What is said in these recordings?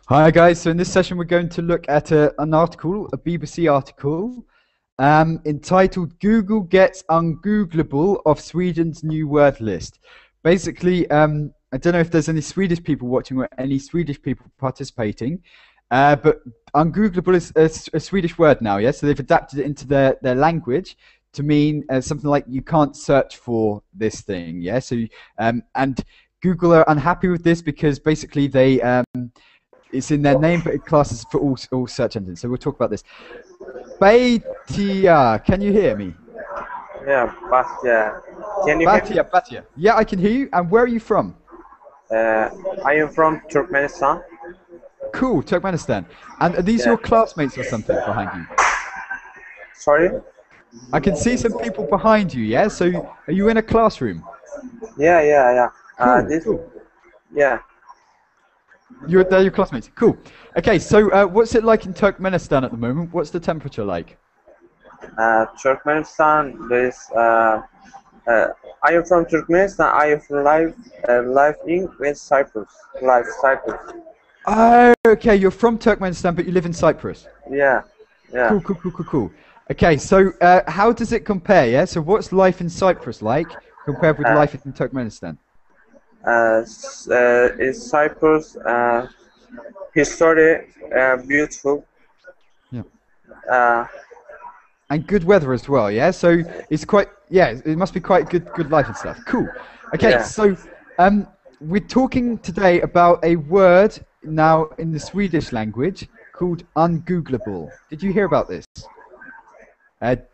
Hi guys, so in this session we're going to look at an article, a BBC article, entitled Google Gets Ungoogleable of Sweden's New Word List. Basically, I don't know if there's any Swedish people watching or any Swedish people participating, but ungoogleable is a Swedish word now, yeah? So they've adapted it into their language to mean something like you can't search for this thing, yeah? So, and Google are unhappy with this because basically they... it's in their name, but it classes for all search engines. So we'll talk about this. Batia, can you hear me? Yeah, Batia. Can you hear me? Batia. Yeah, I can hear you. And where are you from? I am from Turkmenistan. Cool, Turkmenistan. And are these your classmates or something behind you? Sorry? I can see some people behind you, yeah? So are you in a classroom? Yeah. Cool. Yeah. They're your classmates. Cool. Okay, so what's it like in Turkmenistan at the moment? What's the temperature like? Turkmenistan is. I am from Turkmenistan. I have live in Cyprus. Cyprus. Oh, okay. You're from Turkmenistan, but you live in Cyprus. Yeah. Cool. Okay, so how does it compare? Yeah. So what's life in Cyprus like compared with life in Turkmenistan? Is Cyprus history beautiful? Yeah. And good weather as well, yeah. So it's quite, it must be quite good life and stuff. Cool. Okay, yeah. So we're talking today about a word now in the Swedish language called ungoogleable. Did you hear about this?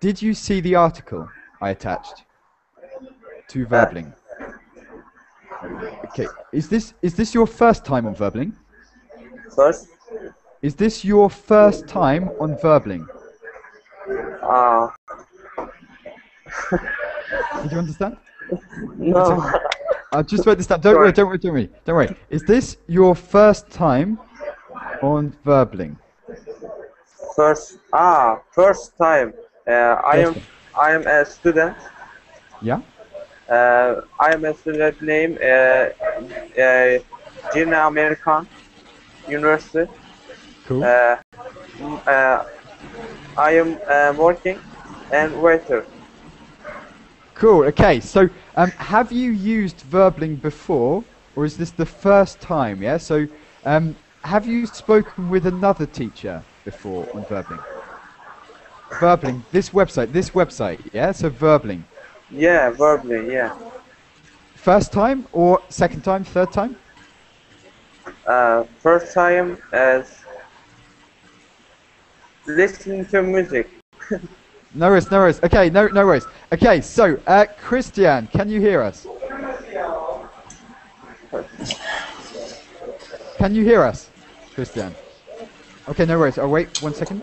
Did you see the article I attached to Verbling? Okay, is this your first time on Verbling? First? Is this your first time on Verbling? Did you understand? No. I'll just write this down. Don't worry. Is this your first time on Verbling? First time. I am a student. Yeah. I am a student named Gina American University. Cool. I am working and waiter. Cool. Okay. So, have you used Verbling before, or is this the first time? Yeah. So, have you spoken with another teacher before on Verbling? Verbling. This website. Yeah. So Verbling. Yeah, Verbling. Yeah. First time or second time, third time? First time as listening to music. No worries. Okay, no worries. Okay, so Christian, can you hear us? Can you hear us, Christian? Okay, no worries. I'll wait 1 second.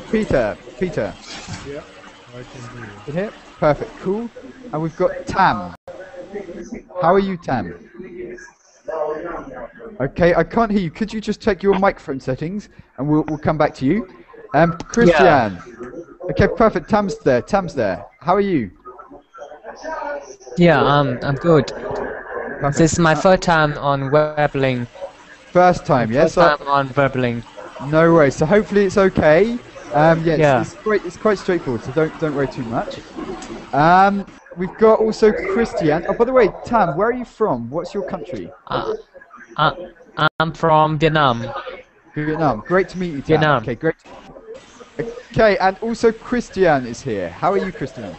Peter. Yeah, I can hear you. In here? Perfect, cool. And we've got Tam. How are you, Tam? Okay, I can't hear you. Could you just check your microphone settings, and we'll come back to you. Christian. Yeah. Okay, perfect. Tam's there. How are you? Yeah, I'm good. Perfect. This is my first time on Verbling. First time, yes. First time on Verbling. No worries. So hopefully it's okay. It's quite straightforward, so don't worry too much. We've got also Christian. Oh, by the way, Tam, where are you from? What's your country? I'm from Vietnam. Vietnam. Great to meet you, Tam. Vietnam. Okay, great. Okay, and also Christian is here. How are you, Christian?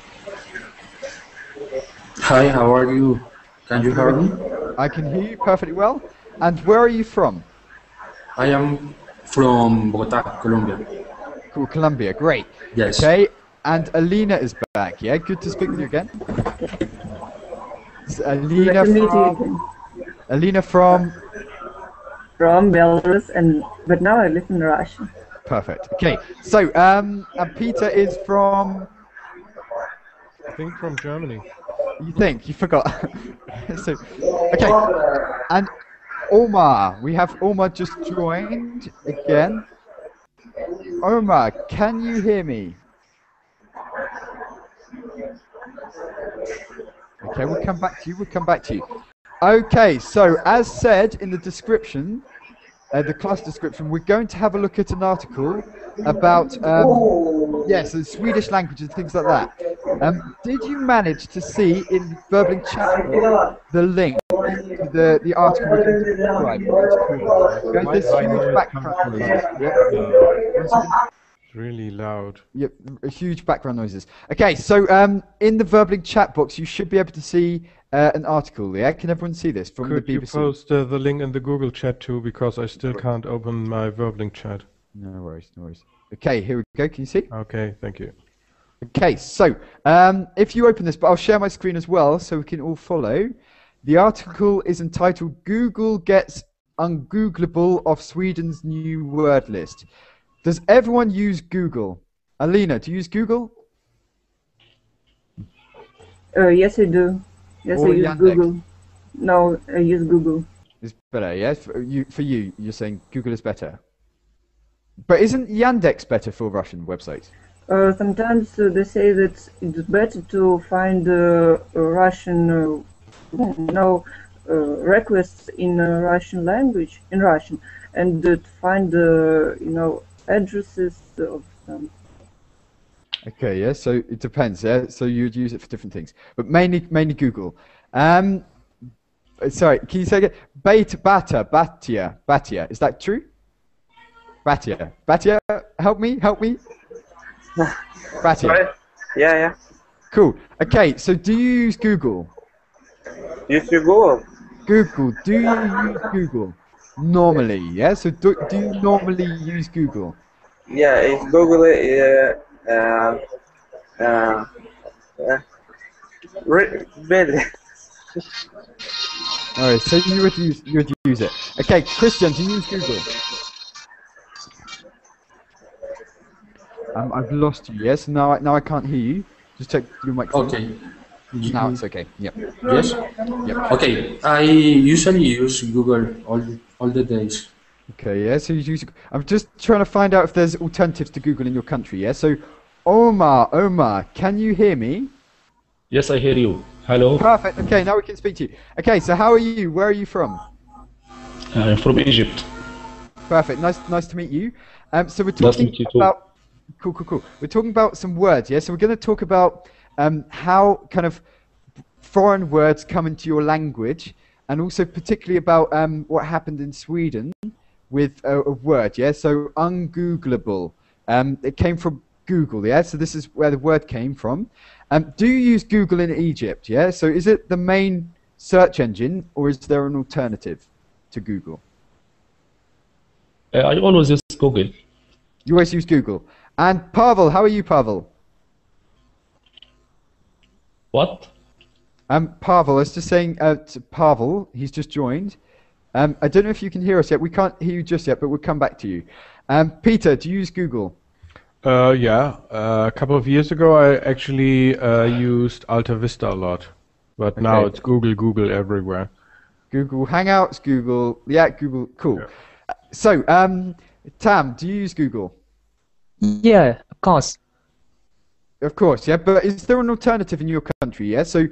Hi, how are you? Can you hear me? I can hear you perfectly well. And where are you from? I am from Bogotá, Colombia. Cool, Colombia. Great. Yes. Okay, and Alina is back. Yeah, good to speak with you again. Alina from Belarus, but now I live in Russia. Perfect. Okay, so and Peter is from. I think from Germany. You think? You forgot. So, okay, and Omar. We have Omar just joined again. Omar, can you hear me? Okay, we'll come back to you. We'll come back to you. Okay, so as said in the description, the class description, we're going to have a look at an article about yes, the Swedish language and things like that. Did you manage to see in the Burbling chat box the link to the article we're going to describe? Guys, Why there's do I know huge it background comes from? noises. Yep. Once again, It's really loud. yep, huge background noises. Okay, so in the Burbling chat box, you should be able to see an article. Yeah, can everyone see this from Could the you BBC? post the link in the Google chat too, because I still can't open my Verbling chat. No worries, no worries. Okay, here we go. Can you see? Okay, thank you. Okay, so if you open this, but I'll share my screen as well so we can all follow. The article is entitled "Google Gets Ungoogleable of Sweden's New Word List." Does everyone use Google? Alina, do you use Google? Yes, I do. Yes, Or I use Yandex? Google. No, I use Google. It's better, yes? For you, you're saying Google is better. But isn't Yandex better for Russian websites? Sometimes they say that it's better to find Russian requests in Russian language, in Russian, and to find addresses of some. Okay, yeah, so it depends, yeah? So you'd use it for different things. But mainly Google. Sorry, can you say again? Batia. Is that true? Batia, help me. Batia. Sorry? Yeah. Cool. Okay, so do you use Google? Use your Google. Google. Do you use Google? Normally, yeah? So do you normally use Google? Yeah, it's Google. Really. Alright, so you would use it. Okay, Christian, do you use Google? I've lost you, yes? Now I can't hear you. Just check your microphone. Okay. Now it's okay. Yep. Yes? Yep. Okay. I usually use Google all the days. Okay, yeah, so you use. I'm just trying to find out if there's alternatives to Google in your country, yeah? So, Omar, can you hear me? Yes, I hear you. Hello, Perfect, okay, now we can speak to you. Okay, so how are you? Where are you from? I'm from Egypt. Perfect, nice to meet you. So we're Nice to talking meet you too. about. Cool. We're talking about some words, yeah? So we're going to talk about how kind of foreign words come into your language, and also particularly about what happened in Sweden with a word, yeah? So ungoogleable. It came from Google, yeah? So this is where the word came from. Do you use Google in Egypt, yeah? So is it the main search engine, or is there an alternative to Google? I always use Google. You always use Google. And Pavel, how are you, Pavel? What? Pavel, I was just saying to Pavel, he's just joined. I don't know if you can hear us yet. We can't hear you just yet, but we'll come back to you. Peter, do you use Google? Yeah. A couple of years ago, I actually used Alta Vista a lot, but now Okay. it's Google everywhere. Google Hangouts, Google, yeah, Google, cool. Yeah. So, Tam, do you use Google? Yeah, of course. Of course, yeah, but is there an alternative in your country, yeah? So,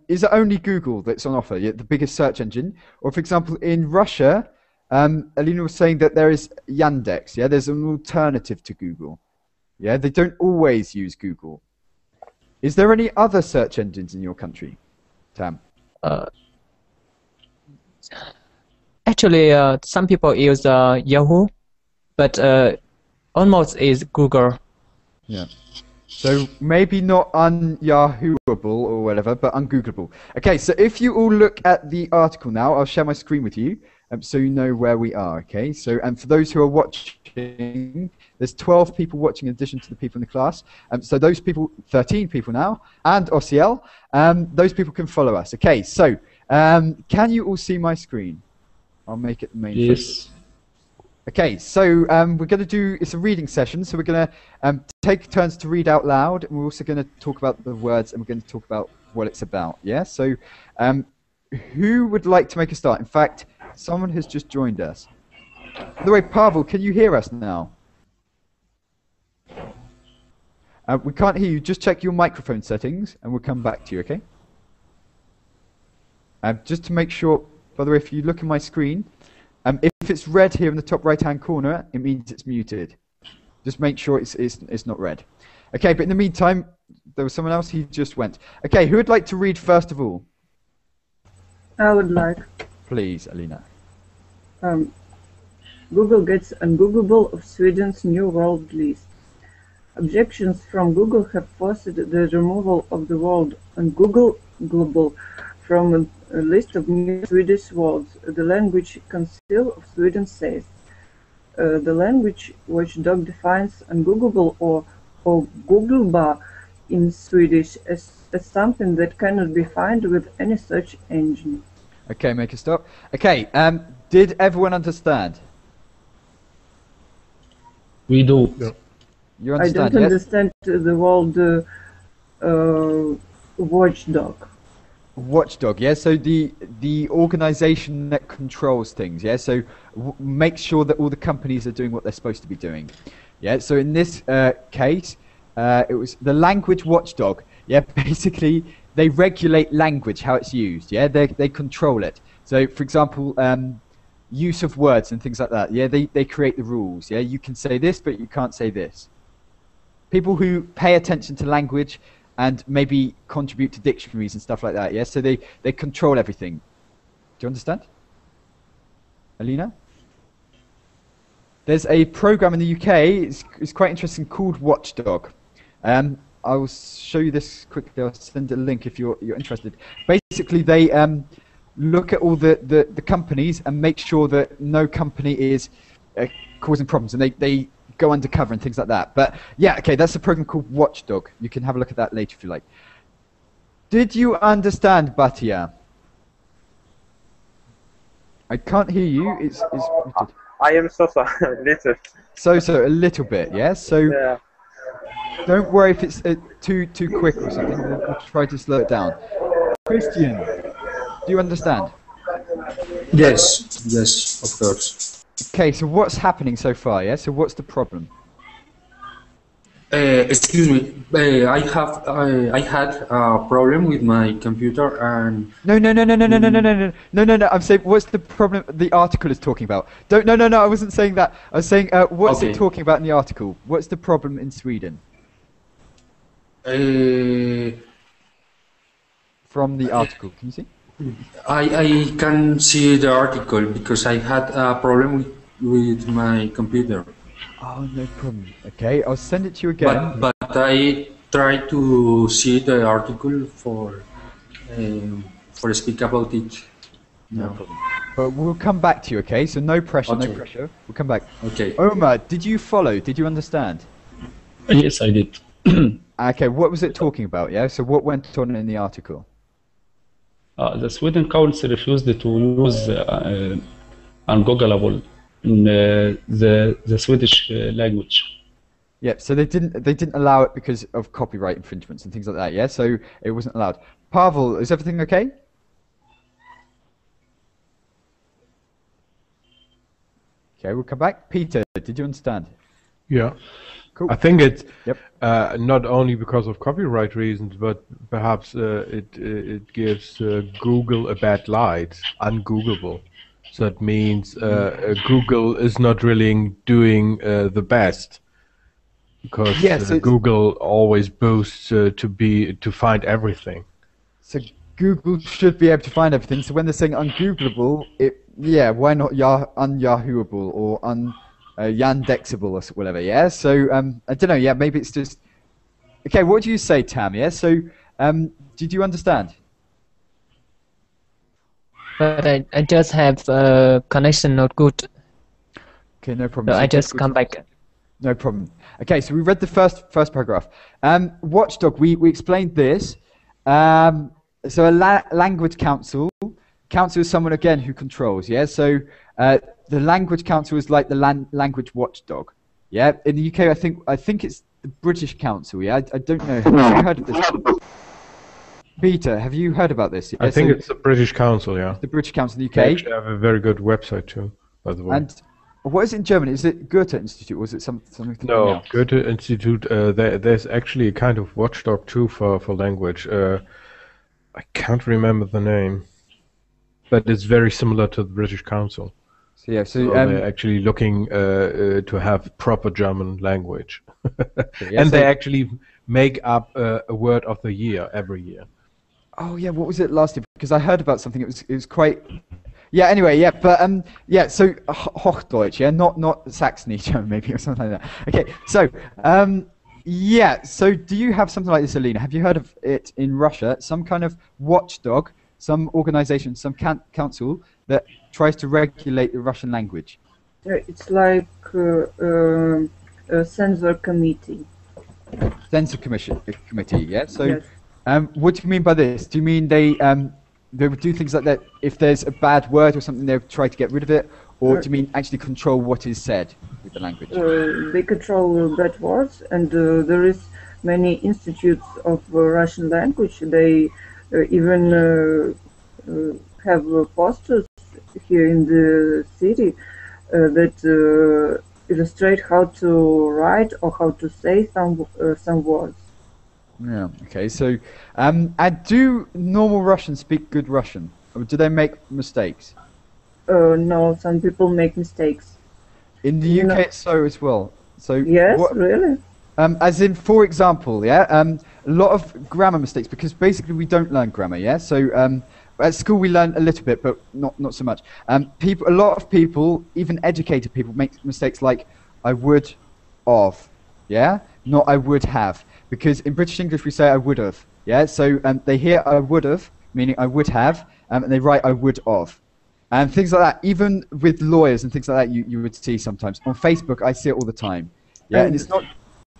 is it only Google that's on offer, yeah, the biggest search engine? Or, for example, in Russia, Alina was saying that there is Yandex, yeah? There's an alternative to Google, yeah? They don't always use Google. Is there any other search engines in your country, Tam? Actually, some people use Yahoo, but almost is Google. Yeah. So maybe not un-Yahooable or whatever, but ungoogleable. Okay, so if you all look at the article now, I'll share my screen with you, so you know where we are. Okay. So, and for those who are watching, there's 12 people watching in addition to the people in the class. So those people, 13 people now, and Osiel, those people can follow us. Okay. So, can you all see my screen? I'll make it the main focus. Yes. Okay, so we're going to do, it's a reading session, so we're going to take turns to read out loud, and we're also going to talk about the words, and we're going to talk about what it's about, yeah? So who would like to make a start? In fact, someone has just joined us. By the way, Pavel, can you hear us now? We can't hear you. Just check your microphone settings, and we'll come back to you. Okay? Just to make sure. By the way, if you look at my screen, if it's red here in the top right-hand corner, it means it's muted. Just make sure it's not red. Okay, but in the meantime, there was someone else. He just went. Okay, who would like to read first of all? I would like. Please, Alina. Google gets ungoogleable of Sweden's New World List. Objections from Google have forced the removal of the word ungoogleable from a list of new Swedish words. The Language Council of Sweden says the language watchdog defines ungoogleable or googlebar in Swedish as something that cannot be found with any search engine. Okay, make a stop. Okay, did everyone understand? We do. Yeah. You I understand, don't yes? understand the word watchdog. Watchdog, yeah. So the organization that controls things, yeah. So make sure that all the companies are doing what they're supposed to be doing, yeah. So in this case, it was the language watchdog, yeah. Basically, they regulate language, how it's used, yeah. They control it. So, for example, use of words and things like that, yeah. They create the rules, yeah. You can say this, but you can't say this. People who pay attention to language and maybe contribute to dictionaries and stuff like that, yeah? So they control everything. Do you understand? Alina? There's a program in the UK, it's quite interesting, called Watchdog. I will show you this quickly, I'll send a link if you're interested. Basically, they look at all the companies and make sure that no company is causing problems, and they go undercover and things like that. But yeah, okay, that's a program called Watchdog. You can have a look at that later if you like. Did you understand, Batia? I can't hear you. It's muted. I am so sorry, little. So a little bit, yeah. So Yeah. don't worry if it's too quick or something. We'll try to slow it down. Christian, do you understand? Yes, yes, of course. Okay, so what's happening so far? Yeah. So what's the problem? Excuse me, I had a problem with my computer and No. I'm saying, what's the problem the article is talking about? No. I wasn't saying that. I was saying, what's it Okay. talking about in the article? What's the problem in Sweden? From the article, can you see? I can see the article because I had a problem with my computer. Oh, no problem. Okay, I'll send it to you again. But I tried to see the article for speak about it. No No. problem. But we'll come back to you, okay? So no pressure, no Okay. pressure. We'll come back. Okay. Omar, did you follow? Did you understand? Yes, I did. Okay, what was it talking about, yeah? So what went on in the article? The Sweden Council refused to use ungoogleable in the Swedish language. Yep, so they didn't allow it because of copyright infringements and things like that, yeah? So it wasn't allowed. Pavel, is everything okay? Okay, we'll come back. Peter, did you understand? Yeah. Cool. I think it's Yep. not only because of copyright reasons, but perhaps it gives Google a bad light, ungoogleable. So that means Google is not really doing the best, because Yes, it's- Google always boasts to find everything. So Google should be able to find everything. So when they're saying ungoogleable, why not unyahooable or yandexable or whatever? Yeah. So I don't know. Yeah, maybe it's just okay. What do you say, Tam? Yeah. So did you understand? But I just have connection not good, Okay, no problem. so So I just come back. No problem. Okay, so we read the first paragraph. Watchdog, we explained this. So a language council is someone again who controls. Yeah. So the language council is like the language watchdog. Yeah. In the UK, I think it's the British Council. Yeah. I don't know. Have you heard of this? Peter, have you heard about this? Yeah? I think So it's the British Council, yeah. the British Council in the They UK. actually have a very good website too, by the way. And What is it in German? Is it Goethe Institute or is it something No, else? Goethe Institute. There's actually a kind of watchdog too for language. I can't remember the name, but it's very similar to the British Council. So yeah, So they're actually looking to have proper German language, yeah, and so- they actually make up a word of the year every year. Oh yeah, what was it last year? Because I heard about something. It was quite. Yeah. Anyway, yeah, but yeah. So Hochdeutsch, yeah, not Saxony German maybe or something like that. Okay, so yeah. So do you have something like this, Alina? Have you heard of it in Russia? Some kind of watchdog, some organization, some council that tries to regulate the Russian language. It's like a censor committee. Censor committee, yeah. So, Yes. what do you mean by this? Do you mean they would do things like that if there's a bad word or something, they would try to get rid of it, or do you mean actually control what is said with the language? They control bad words, and there is many institutes of Russian language. They even have posters here in the city that illustrate how to write or how to say some words. Yeah. Okay. So, and do normal Russians speak good Russian, or do they make mistakes? No, some people make mistakes. In the UK, No. it's so as well. So Yes, what, really? as in, for example, yeah, a lot of grammar mistakes because basically we don't learn grammar, yeah. So at school we learn a little bit, but not so much. A lot of people, even educated people, make mistakes like I would, of, yeah, not I would have, because in British English we say I would have, yeah. So they hear I would have, meaning I would have, and they write I would of. And things like that, even with lawyers and things like that, you would see sometimes. On Facebook, I see it all the time. Yeah, and it's not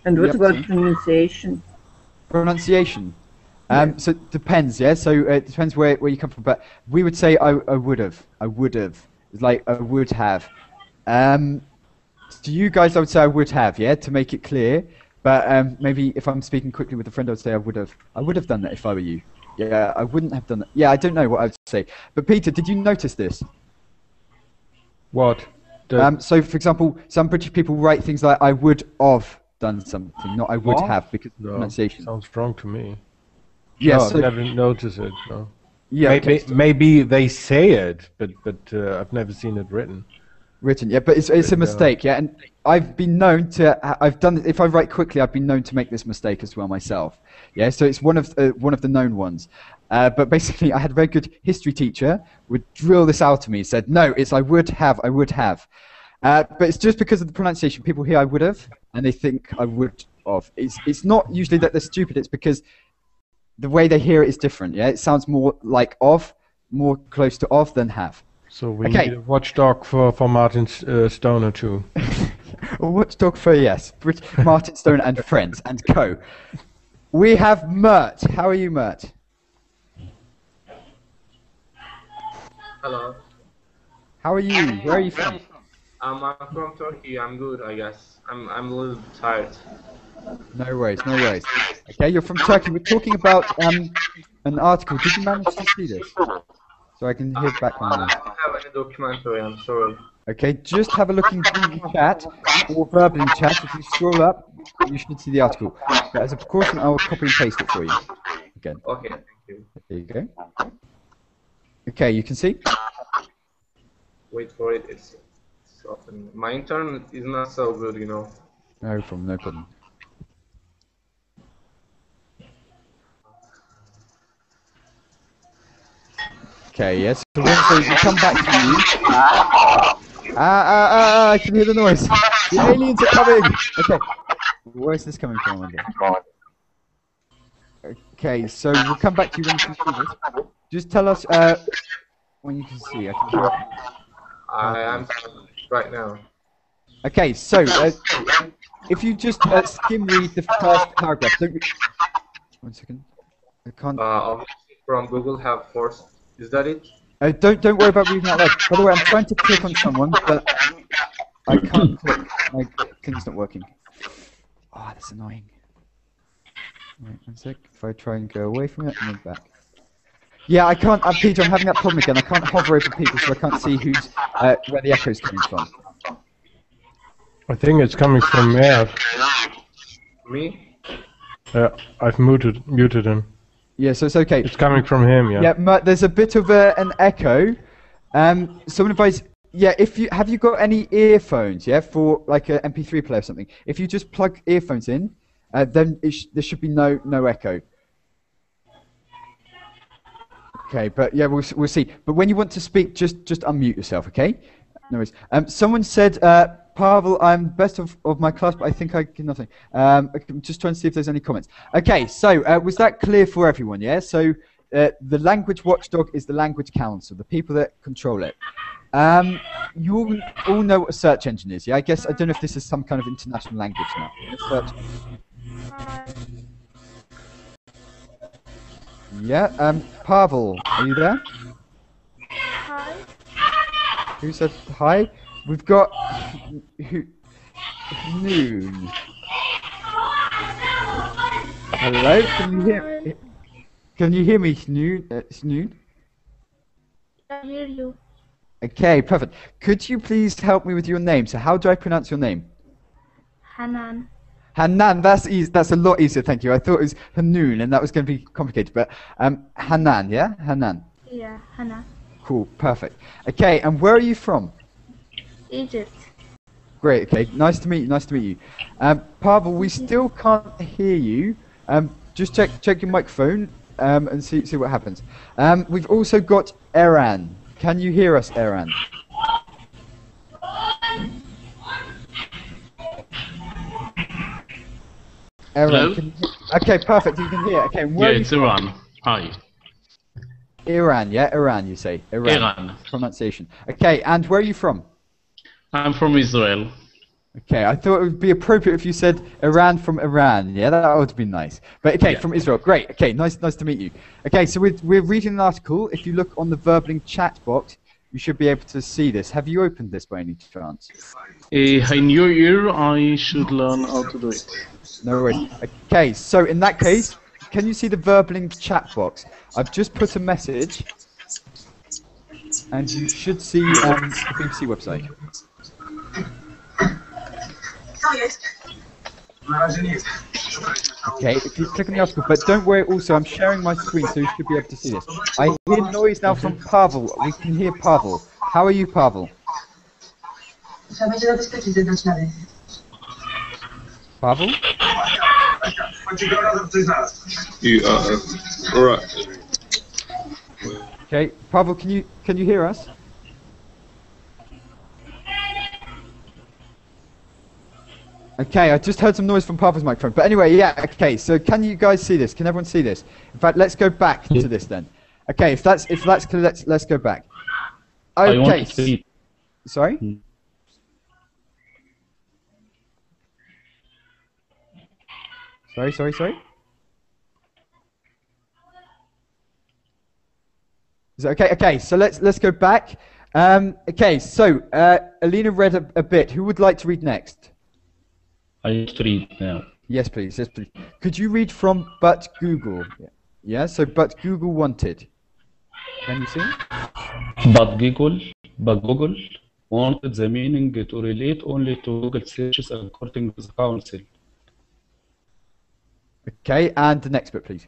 And what Yep, about see? pronunciation? pronunciation. So it depends, yeah? So it depends where you come from. But we would say I would have. I would have. It's like I would have. To you guys, I would say I would have, yeah, to make it clear. But maybe if I'm speaking quickly with a friend, I would say I would have. I would have done that if I were you. Yeah, I wouldn't have done that. Yeah, I don't know what I would say. But Peter, did you notice this? What? So, for example, some British people write things like "I would have done something," not "I would What? have," because of No, pronunciation. sounds wrong to me. Yeah, No, so- I've never noticed it. No. Yeah, maybe okay, so- maybe they say it, but I've never seen it written. written. Yeah, but it's a mistake. Yeah, and I've been known to. I've done. If I write quickly, I've been known to make this mistake as well myself. Yeah, so it's one of the known ones. But basically, I had a very good history teacher would drill this out to me. Said, "No, it's I would have. I would have." But it's just because of the pronunciation. People hear I would have, and they think I would of. It's not usually that they're stupid. It's because the way they hear it is different. Yeah, it sounds more like of, more close to of than have. So we Okay. need a watchdog for Martin Stoner too. A watchdog for yes, Martin Stone and friends and co. We have Mert. How are you, Mert? Hello. How are you? Where are you from? I'm from Turkey. I'm good, I guess. I'm a little bit tired. No worries, no worries. Okay, you're from Turkey. We're talking about an article. Did you manage to see this? So I can hear background I noise. don't have any documentary. I'm sorry. Okay, just have a look in Google Chat or verbally chat. If you scroll up, you should see the article. But as a precaution, I will copy and paste it for you. Again, Okay, thank you. there you go. Okay, you can see. Wait for it. It's often my internet is not so good, you know. No problem, no problem. Okay, yes. So we come back to you. I can hear the noise. The aliens are coming. Okay. Where is this coming from, I wonder? Okay, so we'll come back to you when you can see this. Just tell us when you can see. I can hear. I am right now. Okay, so if you just skim read the first paragraph. Don't re 1 second. I can't. Obviously from Google have forced. Is that it? Don't worry about reading out loud. By the way, I'm trying to click on someone, but I can't click. My thing's not working. Oh, that's annoying. Wait 1 sec. If I try and go away from it and then back. Yeah, I can't. Peter, I'm having that problem again. I can't hover over people, so I can't see who's where the echo's coming from. I think it's coming from Mer. Me? Yeah, I've muted him. Yeah, so it's okay. It's coming from him, yeah. Yeah, there's a bit of an echo. Someone advised, yeah, if you have you got any earphones, yeah, for like an MP3 player or something. If you just plug earphones in, then there should be no echo. Okay, but yeah, we'll see. But when you want to speak, just unmute yourself, okay? No worries. Someone said, Pavel, I'm best of my class, but I think I can nothing. I'm just trying to see if there's any comments. Okay, so was that clear for everyone? Yeah. So the language watchdog is the language council, the people that control it. You all know what a search engine is, yeah? I guess I don't know if this is some kind of international language now. Search. Yeah. Pavel, are you there? Hi. Who said hi? We've got Noon. Hello, can you hear me? Can you hear me, Noon? I hear you. Okay, perfect. Could you please help me with your name? So how do I pronounce your name? Hanan. Hanan, that's easy. That's a lot easier, thank you. I thought it was Hanoun, and that was going to be complicated, but Hanan, yeah? Hanan. Yeah, Hanan. Cool, perfect. Okay, and where are you from? Egypt. Great, okay. Nice to meet you. Pavel, we still can't hear you. Just check your microphone and see what happens. We've also got Eran. Can you hear us, Eran? Hello? Okay, perfect. You can hear. Okay, where it's Iran. Hi. Iran, yeah? Iran, you say. Iran. Pronunciation. Okay, and where are you from? I'm from Israel. Okay, I thought it would be appropriate if you said Iran from Iran. Yeah, that would be nice. But okay, from Israel. Great. Okay, nice to meet you. Okay, so we're reading an article. If you look on the Verbling chat box, you should be able to see this. Have you opened this by any chance? In your ear, I should learn how to do it. No worries. Okay, so in that case, can you see the Verbling chat box? I've just put a message, and you should see the BBC website. Okay, if you click on the article, but don't worry also, I'm sharing my screen so you should be able to see this. I hear noise now from Pavel. We can hear Pavel. How are you, Pavel? Pavel? Alright. Okay, Pavel, can you hear us? Okay, I just heard some noise from Pavel's microphone. But anyway, yeah, okay, so can you guys see this? Can everyone see this? In fact, let's go back to this then. Okay, if that's clear, let's go back. Okay. I want to see. Sorry? Sorry? Is that okay? Okay, so let's go back. Okay, so Alina read a bit. Who would like to read next? I need to read now. Yes, please. Could you read from But Google? Yeah, so But Google wanted. Can you see? But Google wanted the meaning to relate only to Google searches according to the council. Okay, and the next bit, please.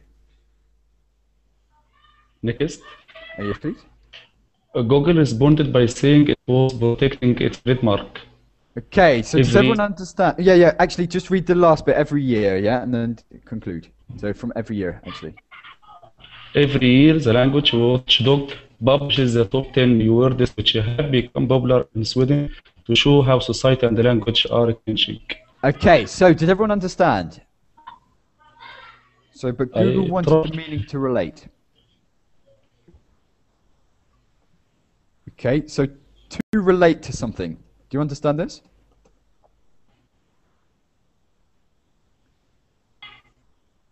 Next. Yes, please. Google responded by saying it was protecting its trademark. Okay, so does everyone understand? Yeah, actually just read the last bit every year, yeah, and then conclude. So from every year, actually. Every year, the language watchdog publishes the top 10 words which have become popular in Sweden to show how society and the language are changing. Okay, so did everyone understand? So, but Google wanted the meaning to relate. Okay, so to relate to something. Do you understand this?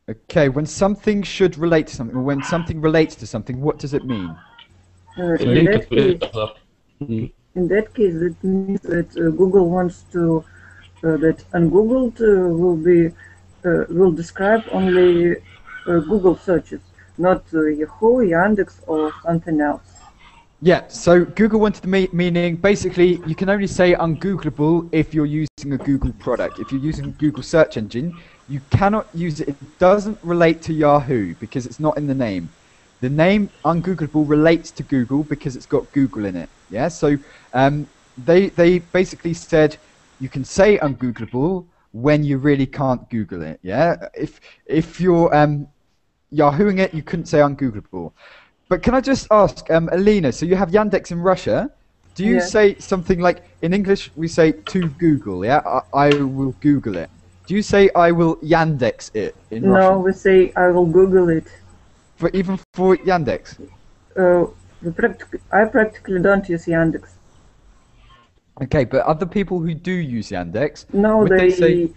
Okay, when something should relate to something, or when something relates to something, what does it mean? In that case, it means that Google wants to that ungoogled will describe only Google searches, not Yahoo, Yandex, or something else. Yeah, so Google wanted the meaning, basically, you can only say ungoogleable if you're using a Google product. If you're using a Google search engine, you cannot use it. It doesn't relate to Yahoo because it's not in the name. The name ungoogleable relates to Google because it's got Google in it. Yeah, so they basically said you can say ungoogleable when you really can't Google it. Yeah, if you're Yahooing it, you couldn't say ungoogleable. But can I just ask, Alina, so you have Yandex in Russia. Do you Yes. say something like, in English we say to Google, yeah? I will Google it. Do you say I will Yandex it in No, Russian? we say I will Google it. Even for Yandex? I practically don't use Yandex. Okay, but other people who do use Yandex, No, would they say...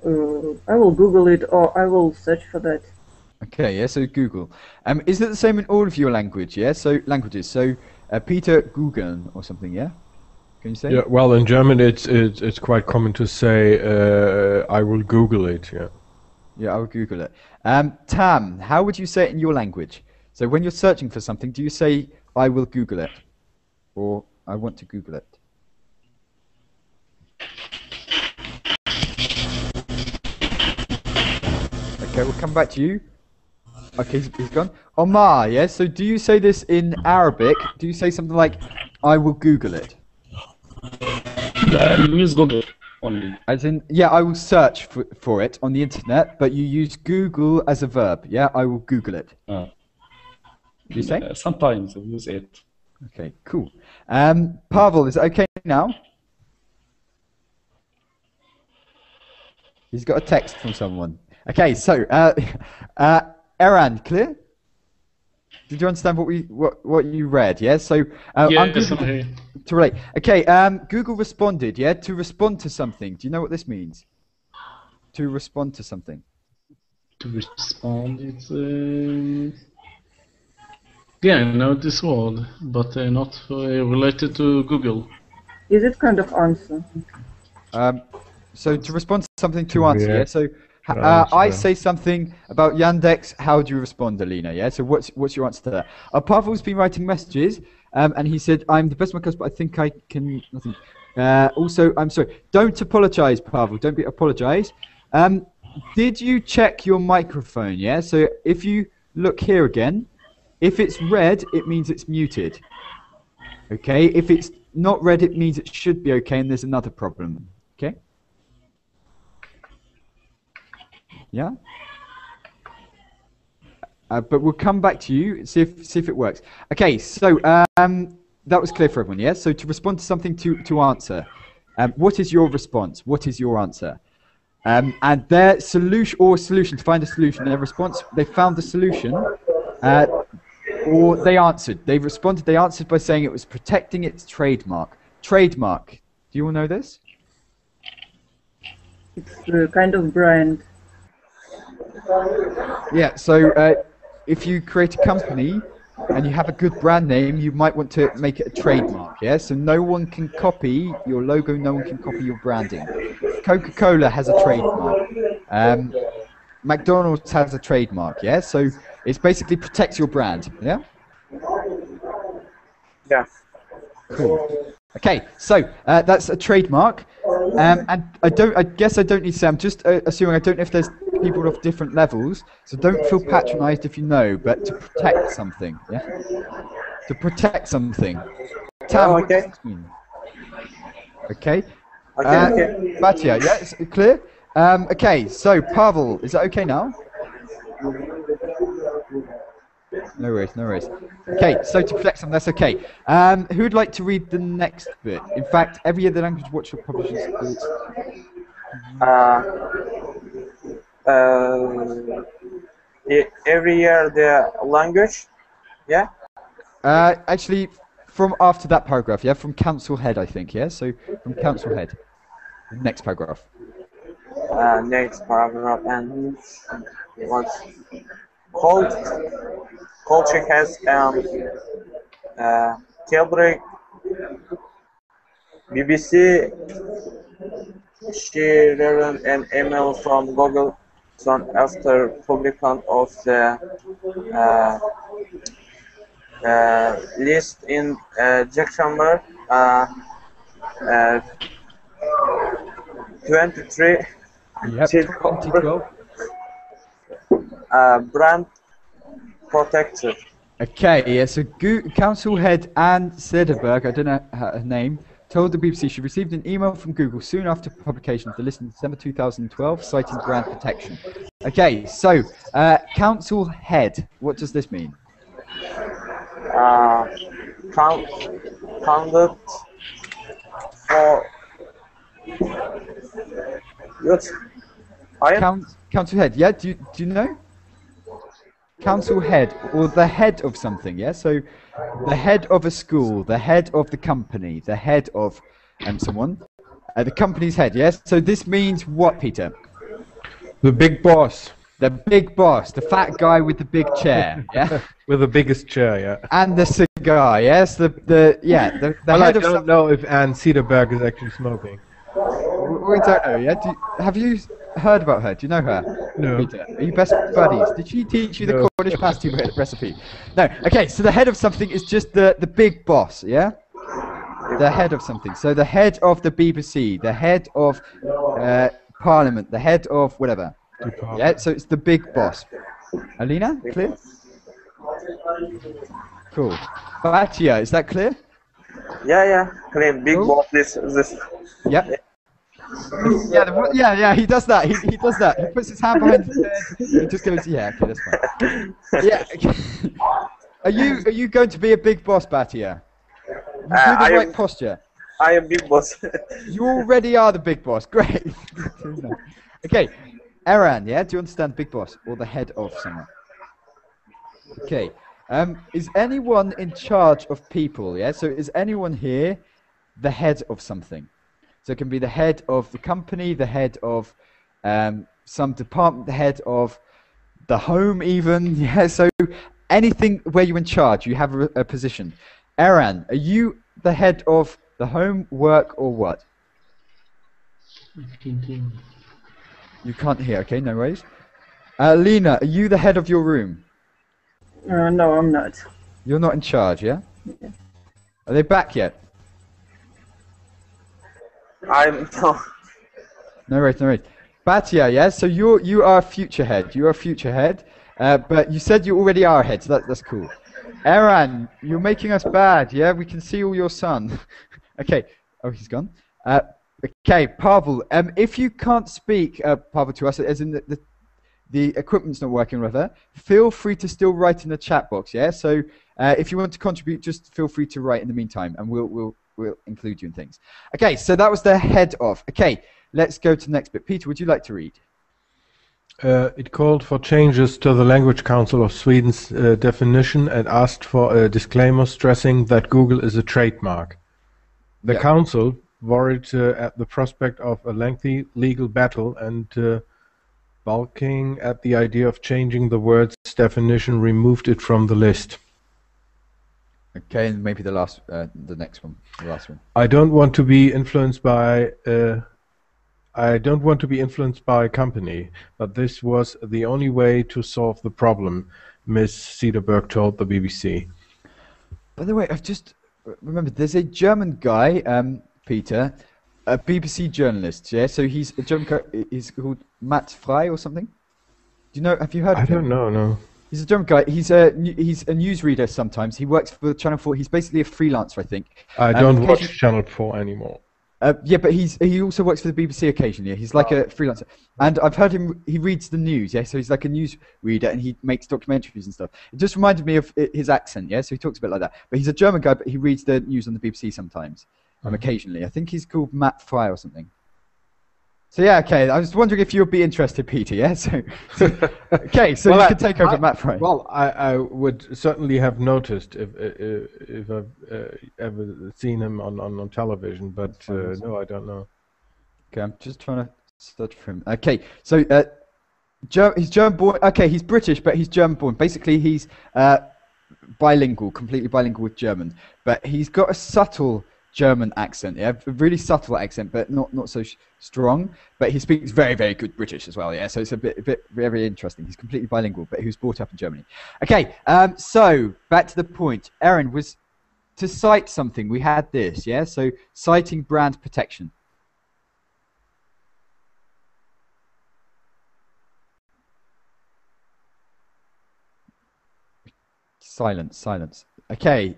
I will Google it or I will search for that. Okay, yeah, so Google. Is it the same in all of your languages? So Peter Googeln or something, yeah? Can you say? Yeah, well, in German it's quite common to say I will Google it. Yeah. Yeah, I'll Google it. Tam, how would you say it in your language? So when you're searching for something, do you say I will Google it, or I want to Google it? Okay, we'll come back to you. Okay, he's gone. Omar, yeah. So do you say this in Arabic? Do you say something like I will Google it? You use Google only. As in, yeah, I will search for it on the internet, but you use Google as a verb. Yeah, I will Google it. Do you say? Sometimes I use it. Okay, cool. Pavel, is it okay now? He's got a text from someone. Okay, so Eran, clear? Did you understand what you read? Yeah. So Yes, I'm here. to relate. Okay. Google responded. Yeah. To respond to something. Do you know what this means? To respond to something. To respond, it's yeah, I know this word, but not related to Google. Is it kind of answer? So to respond to something, to answer. Yeah. react, So answer. I say something about Yandex. How do you respond, Alina? Yeah. So what's your answer to that? Pavel's been writing messages, and he said, "I'm the best of my class, but I think I can nothing." Also, I'm sorry. Don't apologize, Pavel. Don't apologize. Did you check your microphone? Yeah. So if you look here again, if it's red, it means it's muted. Okay. If it's not red, it means it should be okay, and there's another problem. Okay. Yeah. But we'll come back to you, see if it works. Okay, so that was clear for everyone, yeah? So to respond to something, to answer. What is your response? What is your answer? And their solution, to find a solution, their response, they found the solution, or they answered. They responded, they answered by saying it was protecting its trademark. Trademark. Do you all know this? It's a kind of brand. Yeah, so if you create a company and you have a good brand name, you might want to make it a trademark, yeah? So no one can copy your logo, no one can copy your branding. Coca-Cola has a trademark. McDonald's has a trademark, yeah? So it basically protects your brand, yeah? Yeah. Cool. Okay, so that's a trademark. And I guess I don't need to say, I'm just assuming, I don't know if there's people of different levels, so don't feel patronized if you know, but to protect something, yeah? To protect something. Tam, what does this mean? Okay. Okay. Batia, yeah, is it clear? Okay, so Pavel, is that okay now? No worries, no worries. Okay, so to protect something, that's okay. Who'd like to read the next bit? In fact, every year the Language Watchdog publishes its... Every year the language, yeah? Actually, from after that paragraph, yeah? From Council Head, I think, yeah? So, from Council Head. The next paragraph. Next paragraph, and what's culture has Tilbury, BBC, shared an email from Google soon after publication of the list in Jack Chamber 23 Yep, till 2012. brand protector. Okay, yeah, so Council Head Anne Sederberg, I don't know her name, told the BBC she received an email from Google soon after publication of the list in December 2012 citing brand protection. Okay, so Council Head, what does this mean? Founded for what? Council Head, yeah, do you know? Council head, or the head of something, yeah? So the head of a school, the head of the company, the head of someone, the company's head, yes? So this means what, Peter? The big boss. The big boss, the fat guy with the big chair, yeah? With the biggest chair, yeah. And the cigar, yes? The well, head I of don't know if Anne Sederberg is actually smoking. We don't know, yeah? Have you heard about her? Do you know her? No. Peter, are you best buddies? Did she teach you the No. Cornish pasty recipe? No. Okay, so the head of something is just the big boss, yeah? The head of something. So the head of the BBC, the head of Parliament, the head of whatever. Yeah, so it's the big boss. Alina, clear? Cool. Batia, is that clear? Yeah, clean. Big Cool. boss. This. Yep. Yeah, he does that. He does that. He puts his hand behind his head. He just goes, yeah, okay, that's fine. Yeah. Okay. Are you going to be a big boss, Batia? You do the right posture. I am big boss. You already are the big boss. Great. Okay, Aaron, yeah, do you understand big boss or the head of someone? Okay. Is anyone in charge of people? Yeah. So is anyone here the head of something? So it can be the head of the company, the head of some department, the head of the home, even. Yeah. So anything where you're in charge, you have a position. Aaron, are you the head of the home, work, or what? You can't hear. Okay, no worries. Lena, are you the head of your room? No, I'm not. You're not in charge, yeah? Yeah. Are they back yet? I'm no. No worries. Batia, yeah? So you are a future head. You are a future head. But you said you already are a head, so that's cool. Aaron, you're making us bad, yeah? We can see all your sun. Okay. Oh, he's gone. Okay, Pavel, if you can't speak, Pavel, to us, as in the equipment's not working, rather, feel free to still write in the chat box, yeah? So if you want to contribute, just feel free to write in the meantime, and we'll include you in things. Okay, so that was the head of. Okay, let's go to the next bit. Peter, would you like to read? It called for changes to the Language Council of Sweden's definition and asked for a disclaimer stressing that Google is a trademark. The council, worried at the prospect of a lengthy legal battle and balking at the idea of changing the word's definition, removed it from the list. Okay, and maybe the next one, the last one. I don't want to be influenced by a company, but this was the only way to solve the problem, Ms. Sederberg told the BBC. By the way, I've just remembered there's a German guy, Peter, a BBC journalist, yeah? So he's a German guy, he's called Matt Frey or something? Do you know, have you heard of him? I don't know, no. He's a German guy. He's a newsreader sometimes. He works for Channel 4. He's basically a freelancer, I think. I don't watch Channel 4 anymore. Yeah, but he also works for the BBC occasionally. He's like a freelancer, and I've heard him. He reads the news, yeah. So he's like a news reader, and he makes documentaries and stuff. It just reminded me of his accent, yeah. So he talks a bit like that. But he's a German guy, but he reads the news on the BBC sometimes, occasionally. I think he's called Matt Frey or something. So yeah, okay. I was wondering if you'd be interested, Peter. Yeah. So okay. So you can take over Matt Frey. Well, I would certainly have noticed if I've ever seen him on television, but no, I don't know. Okay, I'm just trying to search for him. Okay, so he's German-born. Okay, he's British, but he's German-born. Basically, he's bilingual, completely bilingual with German. But he's got a subtle German accent, yeah, a really subtle accent, but not so strong. But he speaks very, very good British as well, yeah. So it's a bit very interesting. He's completely bilingual, but he was brought up in Germany. Okay, so back to the point. Aaron was to cite something. We had this, yeah. So citing brand protection. Silence. Okay,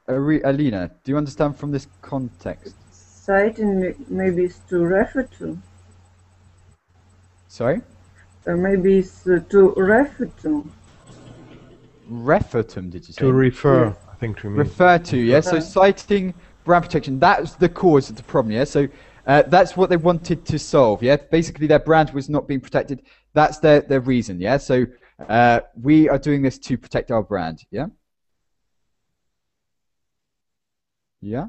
Alina, do you understand from this context? Citing maybe is to refer to. Sorry? Maybe it's to refer to. Refertum, did you say? To refer, Yes. I think to me. Refer to, yeah. So citing brand protection, that's the cause of the problem, yeah. So that's what they wanted to solve, yeah. Basically, their brand was not being protected. That's their reason, yeah. So we are doing this to protect our brand, yeah. Yeah.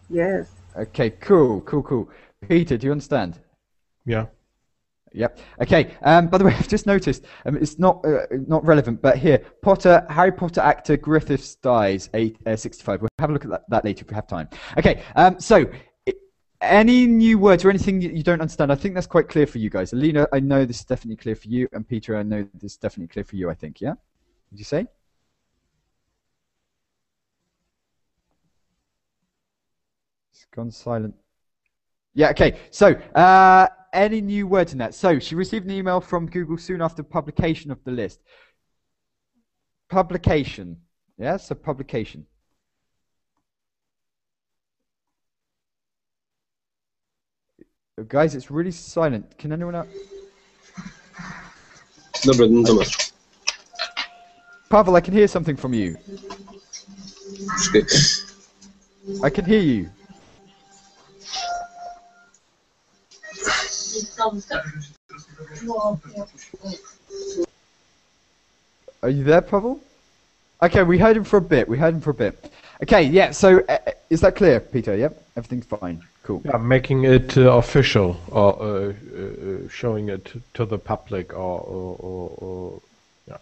Yes. Okay. Cool. Peter, do you understand? Yeah. Yep. Okay. By the way, I've just noticed it's not relevant, but here, Harry Potter actor Griffiths dies 65. We'll have a look at that later if we have time. Okay. So, any new words or anything that you don't understand? I think that's quite clear for you guys. Alina, I know this is definitely clear for you, and Peter, I know this is definitely clear for you. I think. Yeah. Did you say? It's gone silent. Yeah. Okay. So, any new words in that? So she received an email from Google soon after publication of the list. Publication. Yeah, so publication. Guys, it's really silent. Can anyone else? Dobra, no to masz. Pavel, I can hear something from you. I can hear you. Are you there, Pavel? Okay, we heard him for a bit. Okay, yeah, so is that clear, Peter? Yep, everything's fine. Cool. Yeah, making it official or showing it to the public or yeah,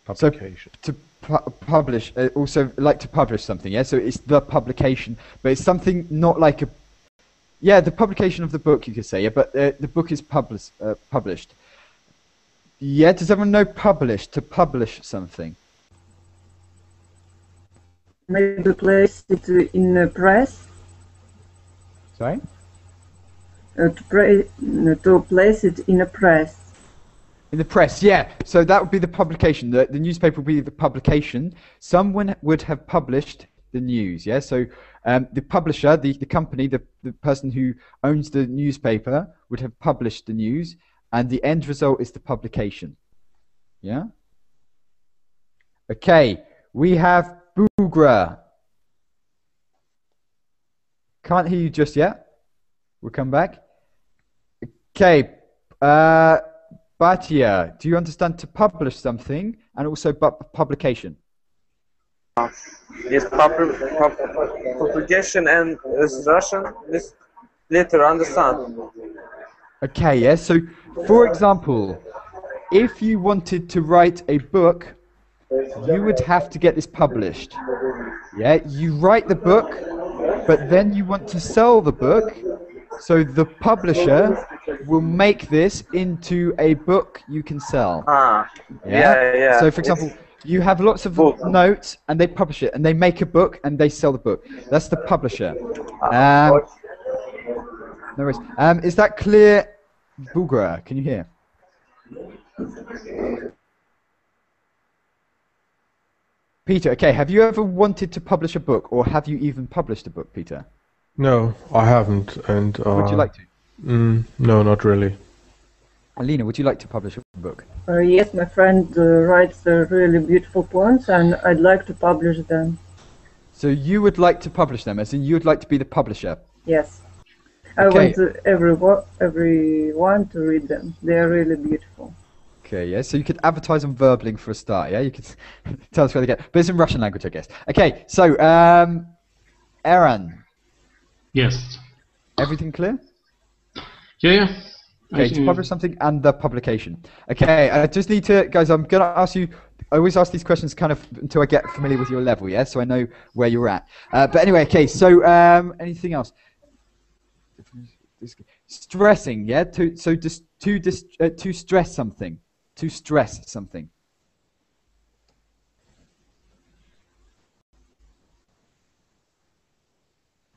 publication. So to publish, also like to publish something, yeah? So it's the publication, but it's something not like a... Yeah, the publication of the book, you could say, yeah, but the book is published. Yeah, does everyone know publish, to publish something? Maybe place it in a press. Sorry? To place it in a press. In the press, yeah. So that would be the publication. The newspaper would be the publication. Someone would have published the news, yeah? So the publisher, the company, the person who owns the newspaper would have published the news, and the end result is the publication. Yeah? Okay, we have Bugra. Can't hear you just yet. We'll come back. Okay, Batia, do you understand to publish something and also publication? Yes, publication and Russian. This later understand. Okay, yeah. So, for example, if you wanted to write a book, you would have to get this published. Yeah, you write the book, but then you want to sell the book, so the publisher will make this into a book you can sell. Yeah. So, for example, you have lots of notes, and they publish it, and they make a book, and they sell the book. That's the publisher. No worries. Is that clear, Bugra? Can you hear? Peter, okay, have you ever wanted to publish a book, or have you even published a book, Peter? No, I haven't. And would you like to? No, not really. Alina, would you like to publish a book? Yes, my friend writes really beautiful poems, and I'd like to publish them. So you would like to publish them, as in you would like to be the publisher? Yes. I want everyone to read them. They are really beautiful. Okay, yeah, so you could advertise on Verbling for a start, yeah? You could tell us where they get, but it's in Russian language, I guess. Okay, so, Aaron. Yes. Everything clear? Yeah. Okay, to publish something and the publication. Okay, I just need to, guys, I'm going to ask you I always ask these questions kind of until I get familiar with your level, yeah, so I know where you're at. But anyway, okay. So anything else? Stressing, yeah. To stress something. To stress something.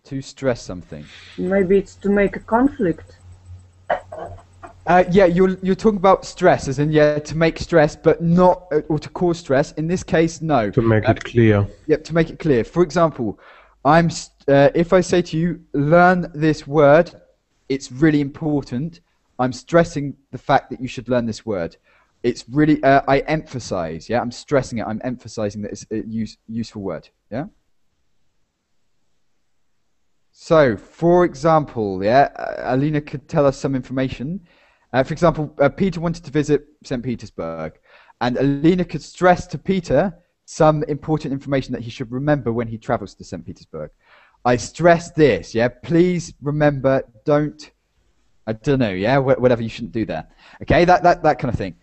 To stress something. Maybe it's to make a conflict. Yeah, you're talking about stress, as in to make stress, but not or to cause stress. In this case, no. To make it clear. Yep, to make it clear. For example, if I say to you, learn this word, it's really important. I'm stressing the fact that you should learn this word. It's really I emphasize. Yeah, I'm stressing it. I'm emphasizing that it's a useful word. Yeah. So, for example, Alina could tell us some information. For example, Peter wanted to visit St. Petersburg, and Alina could stress to Peter some important information that he should remember when he travels to St. Petersburg. I stress this, please remember, I don't know, whatever, you shouldn't do that. Okay, that kind of thing.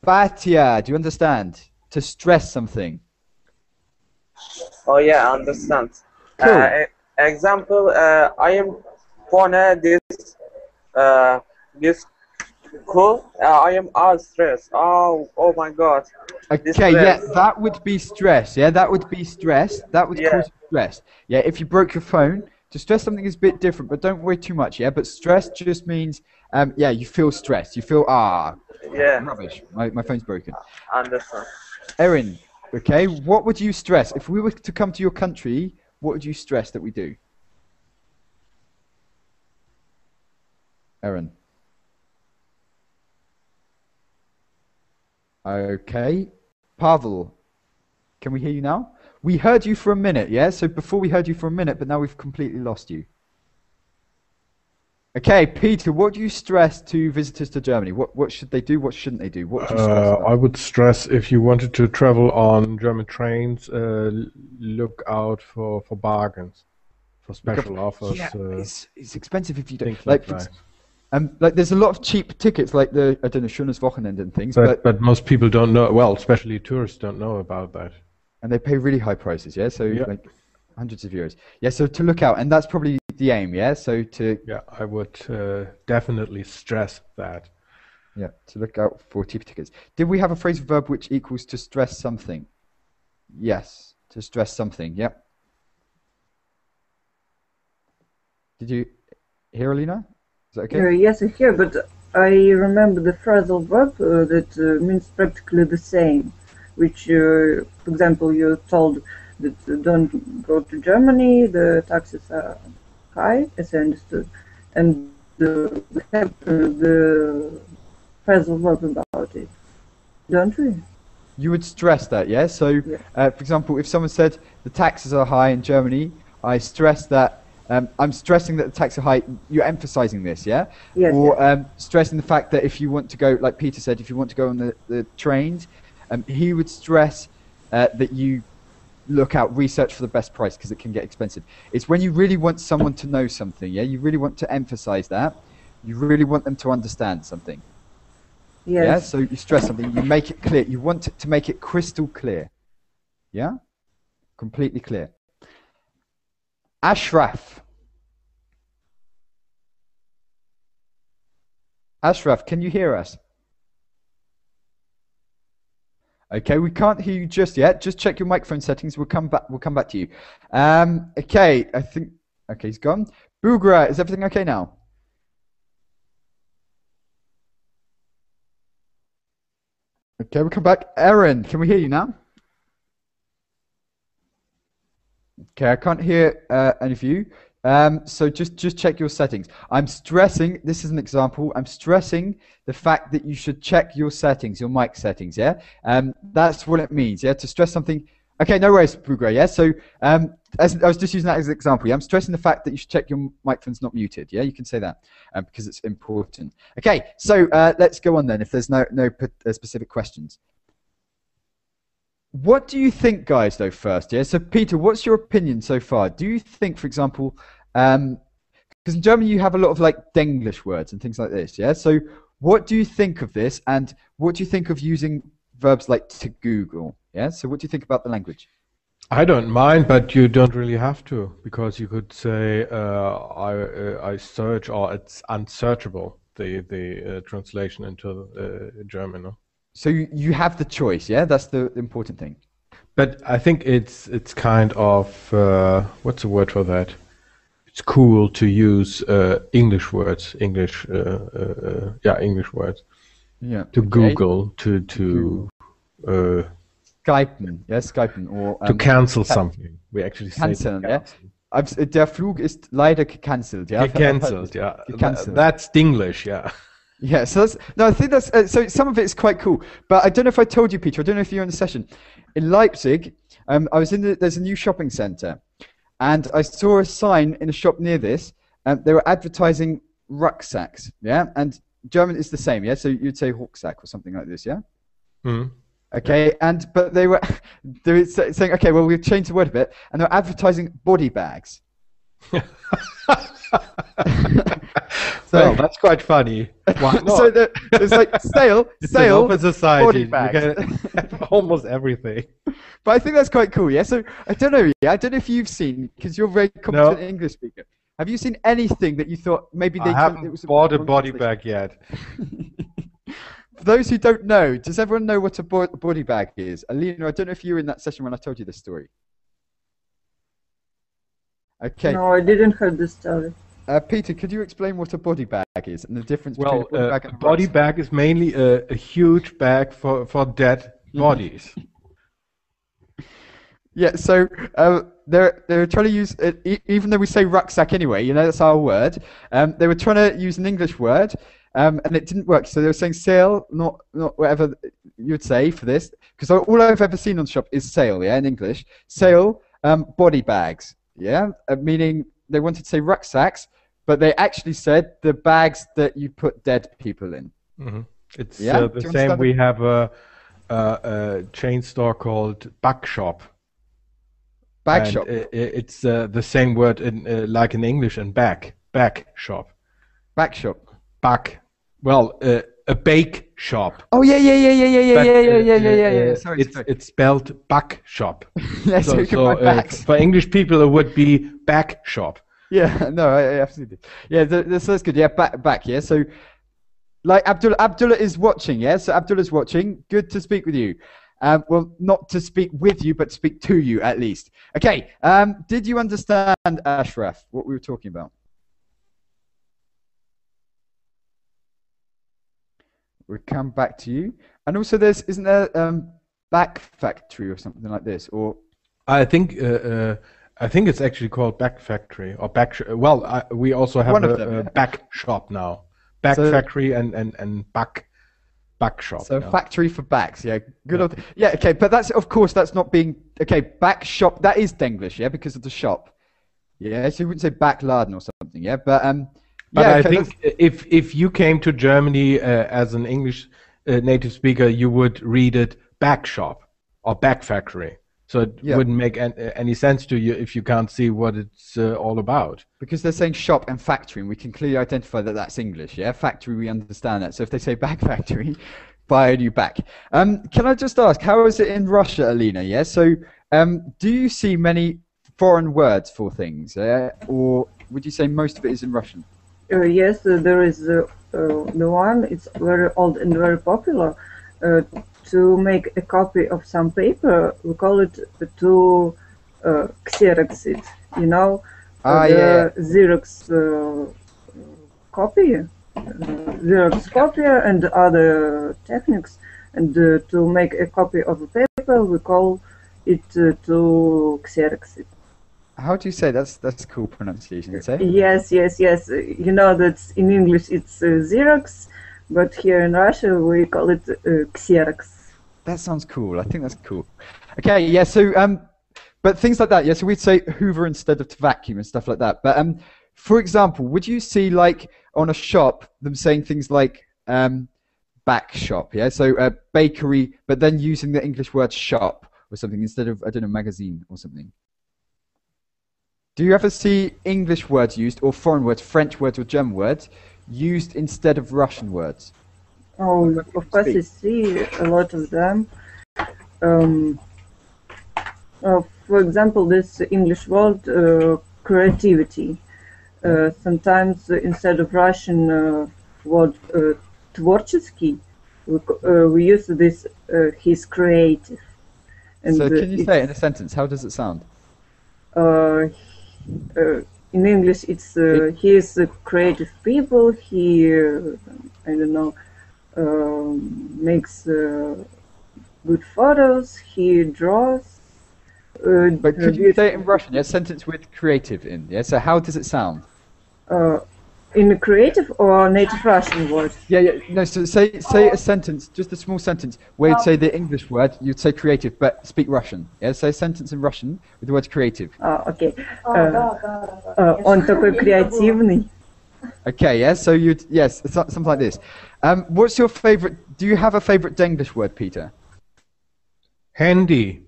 Batya, do you understand? To stress something. Oh yeah, I understand. Cool. Example, I am gonna this cool. I am all stressed. Oh my God. Okay, yeah, that would be stress. Yeah, that would be stress. That would cause stress. Yeah, if you broke your phone, to stress something is a bit different, but don't worry too much. Yeah, but stress just means, you feel stressed. You feel rubbish. My phone's broken. I understand. Erin, okay, what would you stress if we were to come to your country? What would you stress that we do? Erin. Okay. Pavel, can we hear you now? We heard you for a minute, yeah? So before we heard you for a minute, but now we've completely lost you. Okay, Peter, what do you stress to visitors to Germany? What should they do? What shouldn't they do? What would you stress about? I would stress if you wanted to travel on German trains, look out for bargains, for special offers. Yeah, it's expensive if you don't. Things like that. Like there's a lot of cheap tickets, like the Schönes Wochenende and things. But most people don't know. Well, especially tourists don't know about that. And they pay really high prices, yeah. So like hundreds of euros. Yeah. So to look out, and that's probably the aim, yeah. So to I would definitely stress that. Yeah, to look out for cheap tickets. Did we have a phrasal verb which equals to stress something? Yes, to stress something. Yep. Did you hear, Alina? Is that okay? Yes, I hear, but I remember the phrasal verb that means practically the same, which, for example, you're told that don't go to Germany, the taxes are high, as I understood, and we have the phrasal verb about it, don't we? You would stress that, yeah? So, for example, if someone said the taxes are high in Germany, I stress that. I'm stressing that the taxes are high. You're emphasizing this, yeah? Yes. Or stressing the fact that if you want to go, like Peter said, if you want to go on the trains, he would stress that you look out, research for the best price because it can get expensive. It's when you really want someone to know something, yeah? You really want to emphasize that. You really want them to understand something. Yes. Yeah, so you stress something, you make it clear. You want it to make it crystal clear. Yeah? Completely clear. Ashraf. Ashraf, can you hear us? Okay, we can't hear you just yet. Just check your microphone settings. We'll come back to you. Okay, I think he's gone. Bugra, is everything okay now? Okay, we'll come back. Erin, can we hear you now? Okay, I can't hear any of you. So just check your settings. I'm stressing, this is an example, I'm stressing the fact that you should check your settings, your mic settings, yeah? That's what it means, yeah? To stress something. Okay, no worries, Bugra, yeah? So as I was just using that as an example, yeah? I'm stressing the fact that you should check your microphone's not muted, yeah? You can say that because it's important. Okay, so let's go on then if there's no specific questions. What do you think, guys, though, first? Yeah. So, Peter, what's your opinion so far? Do you think, for example, because in Germany you have a lot of like Denglish words and things like this, yeah? So, what do you think of this, and what do you think of using verbs like to Google. Yeah. So what do you think about the language? I don't mind, but you don't really have to, because you could say I search, or it's unsearchable. The translation into German. No? So you have the choice. Yeah, that's the important thing. But I think it's kind of what's the word for that? It's cool to use English words, English words. Yeah. To okay. Google, to Skypen, yeah, Skypen, or to cancel something. We actually say canceln, yeah. Der Flug ist leider gecancelt, yeah. Gecancelled, yeah. Gecancelled. That's English, yeah. Yeah, so that's, no, I think that's so. Some of it is quite cool, but I don't know if I told you, Peter. I don't know if you're in the session. In Leipzig, I was there's a new shopping centre, and I saw a sign in a shop near this. They were advertising rucksacks, yeah, and German is the same, yeah. So you'd say Rucksack or something like this, yeah. Mm. Okay, but they were saying, okay, well, we've changed the word a bit, and they're advertising body bags. Well, that's quite funny. Why not? So there's like sale, open society. body bags. You can have almost everything. But I think that's quite cool, yeah? So I don't know, yeah? I don't know if you've seen, because you're a very competent English speaker. Have you seen anything that you thought maybe they... I haven't bought a body bag yet. For those who don't know, does everyone know what a body bag is? Alina, I don't know if you were in that session when I told you this story. Okay. No, I didn't hear the story. Peter, could you explain what a body bag is and the difference between a body bag and a body rucksack? bag is mainly a huge bag for dead bodies. Yeah, so they're trying to use it, even though we say rucksack anyway, you know, that's our word. They were trying to use an English word, and it didn't work. So they were saying sail, not whatever you'd say for this, because all I've ever seen on the shop is sail, yeah, in English. Sail, body bags, yeah, meaning they wanted to say rucksacks, but they actually said the bags that you put dead people in. Mm-hmm. It's yeah? The same. We have a chain store called Back Shop. Bag shop. It's the same word in like in English and back shop. Back shop. Back. Well, a bake shop. Oh yeah. Sorry. It's spelled back shop. Yeah, so you can buy bags. For English people, it would be back shop. Yeah, no, I absolutely. Yeah, that's good. Yeah, back. Yeah, so like Abdullah is watching. Yeah, so Abdullah's watching. Good to speak with you. Well, not to speak with you, but to speak to you at least. Okay. Did you understand, Ashraf, what we were talking about? We'll come back to you. And also, isn't there back factory or something like this? Or I think it's actually called back factory or back. We also have a back shop now. Back factory and back shop. So factory for backs, yeah. Good old. Yeah, okay, but that's of course that's not being okay. Back shop, that is Denglish, yeah, because of the shop. Yeah, so you wouldn't say backladen or something, yeah. But I think if you came to Germany as an English native speaker, you would read it back shop or back factory. So it wouldn't make any sense to you if you can't see what it's all about. Because they're saying shop and factory, and we can clearly identify that that's English, yeah? Factory, we understand that. So if they say back factory, buy a new back. Can I just ask, how is it in Russia, Alina, yeah? So do you see many foreign words for things, or would you say most of it is in Russian? Yes, there is the one, it's very old and very popular. To make a copy of some paper, we call it to Xerox it, you know, Xerox copy, Xerox copier and other techniques. And to make a copy of a paper, we call it to Xerox it. How do you say that's cool pronunciation? Say? Yes. You know that in English it's Xerox, but here in Russia we call it Xerox. That sounds cool. I think that's cool. Okay, yeah. So, but things like that. Yeah. So we'd say Hoover instead of to vacuum and stuff like that. But for example, would you see like on a shop them saying things like back shop? Yeah. So bakery, but then using the English word shop or something instead of, I don't know, magazine or something. Do you ever see English words used or foreign words, French words or German words, used instead of Russian words? Oh, of course, I see a lot of them. Um, for example, this English word creativity. Sometimes instead of Russian word творческий, we use this he's creative. And So can you say it in a sentence? How does it sound? In English, it's he is a creative people. He I don't know makes good photos. He draws. But could you say it in Russian? Yeah, a sentence with creative in. Yeah. So how does it sound? In a creative or native Russian word? Yeah. No. So say a sentence, just a small sentence, where you'd say the English word, you'd say creative, but speak Russian. Yeah. Say a sentence in Russian with the word creative. Okay. Он такой креативный. Okay. Yeah. So something like this. What's your favorite? Do you have a favorite Denglish word, Peter? Handy.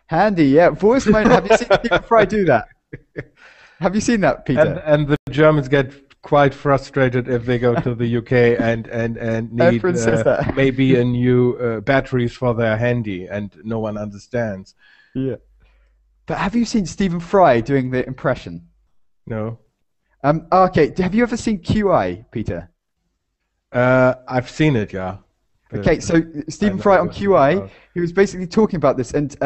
Handy. Yeah. Voice mode. Have you seen Stephen Fry do that? Have you seen that, Peter? And the Germans get quite frustrated if they go to the UK and need maybe a new batteries for their handy, and no one understands. Yeah. But have you seen Stephen Fry doing the impression? No. Okay. Have you ever seen QI, Peter? I've seen it, yeah. Okay, so Stephen Fry on QI, he was basically talking about this, and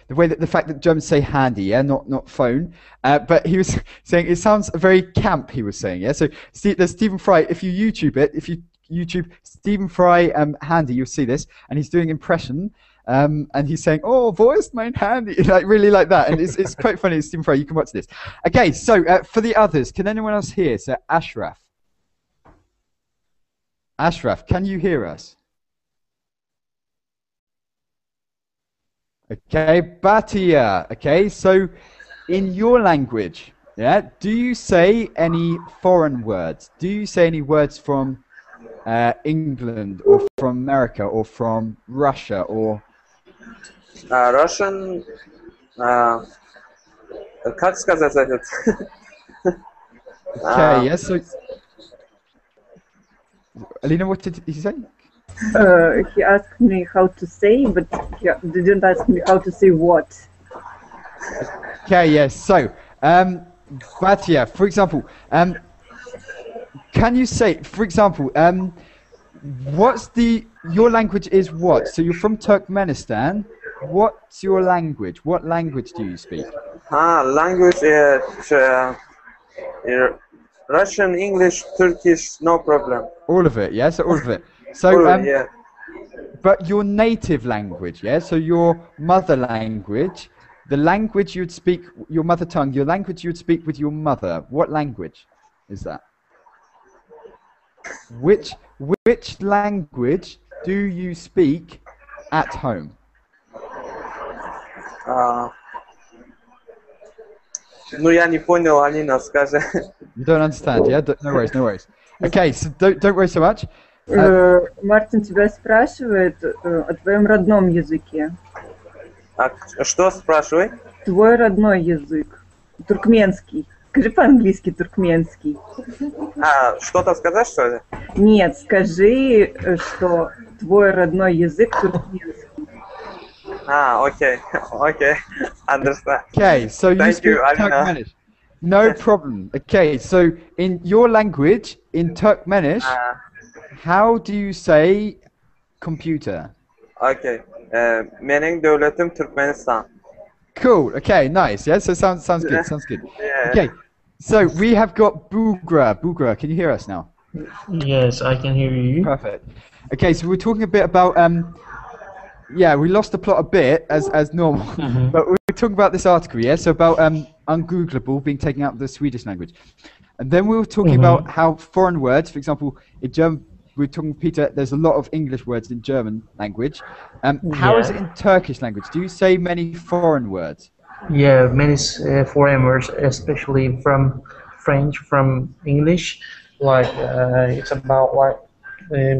the fact that Germans say handy, yeah, not phone, but he was saying it sounds very camp. He was saying, yeah. So there's Stephen Fry. If you YouTube it, if you YouTube Stephen Fry handy, you'll see this, and he's doing impression, and he's saying, "Oh, voice main handy," like really like that, and it's quite funny. Stephen Fry, you can watch this. Okay, so for the others, can anyone else hear? So Ashraf, can you hear us? Okay, Batia. Okay, so in your language, yeah, do you say any foreign words? Do you say any words from England or from America or from Russia or? Russian. Как сказать этот? Okay, yes. So, Alina, what did he say? He asked me how to say, but he didn't ask me how to say what. Okay, yes. So, Batia, for example, can you say, for example, your language is what? So you're from Turkmenistan. What's your language? What language do you speak? Language Russian, English, Turkish, no problem. All of it, yeah. So all of it. So, yeah. But your native language, yeah. So your mother language, the language you'd speak, your mother tongue, your language you'd speak with your mother. What language is that? Which language do you speak at home? Ну я не понял, Алина, скажи. You don't understand, yeah? No worries, no worries. Okay, so don't worry so much. Мартин тебя спрашивает о твоем родном языке. Что спрашивай? Твой родной язык. Туркменский. Скажи по-английски туркменский. Что-то сказать, что ли? Нет, скажи, что твой родной язык туркменский. Okay, understand. Okay, so you Thank speak you, Turkmenish. No problem. Okay, so in your language, in Turkmenish, how do you say computer? Okay, benim devletim Türkmenistan. Cool. Okay, nice. Yeah, so sounds good. Sounds good. Yeah. Okay, so we have got Bugra. Bugra, can you hear us now? Yes, I can hear you. Perfect. Okay, so we're talking a bit about yeah, we lost the plot a bit as normal, but we're talking about this article, yeah. So about ungoogleable being taken out of the Swedish language, and then we were talking about how foreign words, for example, in German, we were talking, Peter. There's a lot of English words in German language. How is it in Turkish language? Do you say many foreign words? Yeah, many foreign words, especially from French, from English. Like it's about like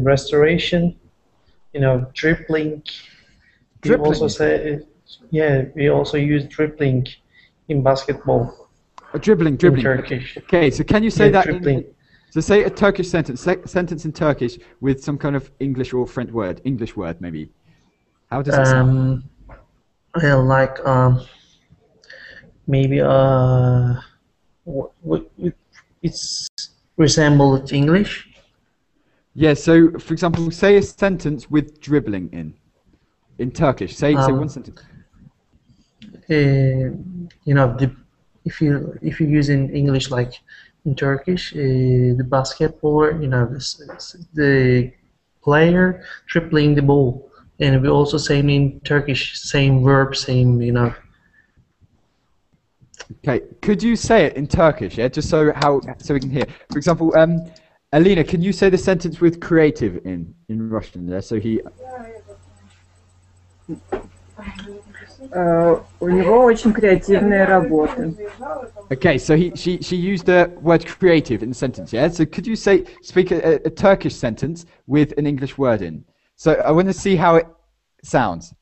restoration. You know, dribbling. We also say, yeah, we also use dribbling in basketball. Dribbling. In Turkish. Okay, so can you say that? So say a Turkish sentence in Turkish with some kind of English or French word, English word maybe. How does it sound? Well, like maybe it's resembled English. Yeah. So for example, say a sentence with dribbling in Turkish. Say one sentence. You know, if you use in English like in Turkish, the basketballer, you know, the player dribbling the ball, and we also say in Turkish same verb, same, you know. Okay, could you say it in Turkish? Yeah, just so we can hear. For example, Alina, can you say the sentence with creative in Russian? Yeah, so he. У него очень креативные работы. Okay, so she used the word creative in the sentence, yeah? So could you speak a Turkish sentence with an English word in? So I want to see how it sounds.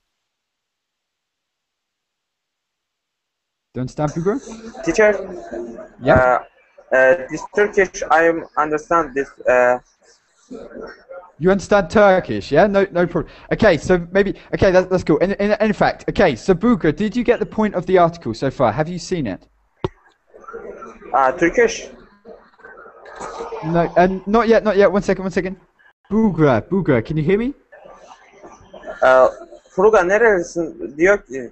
Do you understand, Bugro? Teacher? Yeah. This Turkish, I understand this. You understand Turkish, yeah? No problem. Okay, so that's cool. In fact, okay, so Bugra, did you get the point of the article so far? Have you seen it? Turkish? No, not yet. One second. Bugra, can you hear me? Fruga nerelisin diyor ki.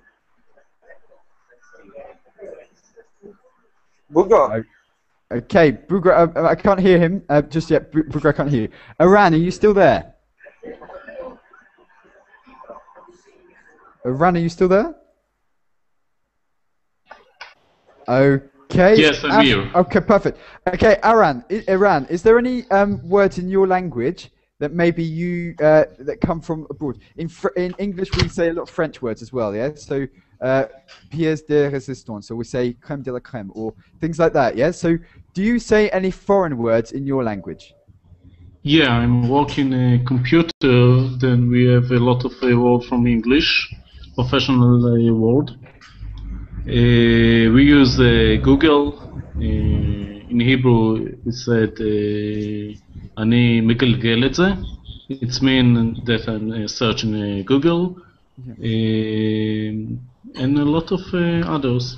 Bugo. Okay, Bugra, I can't hear him just yet. Bugra, I can't hear you. Aran, are you still there? Aran, are you still there? Okay. Yes, I'm here. Okay, perfect. Okay, Aran, is there any words in your language that maybe you that come from abroad? In English, we say a lot of French words as well, yeah? So pièce de résistance, so we say crème de la crème, or things like that, yeah? So do you say any foreign words in your language? Yeah, I'm working a computer, then we have a lot of words from English, professional word. We use Google. In Hebrew, it said "Ani megalgal et ze." It means that I'm searching Google, and a lot of others.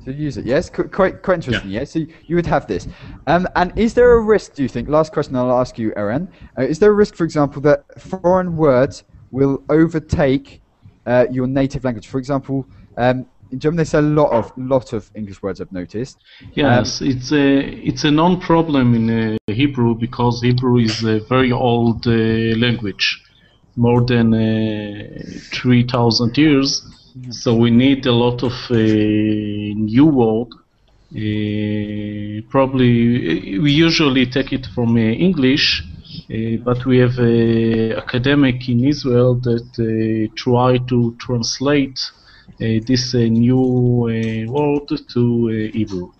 To use it, yes, quite interesting. Yeah. So you would have this, and is there a risk? Do you think? Last question I'll ask you, Aaron. Is there a risk, for example, that foreign words will overtake your native language? For example, in German they say a lot of English words. I've noticed. Yes, it's a non-problem in Hebrew because Hebrew is a very old language, more than 3,000 years. So we need a lot of new word. Probably we usually take it from English, but we have academic in Israel that try to translate this new word to Hebrew.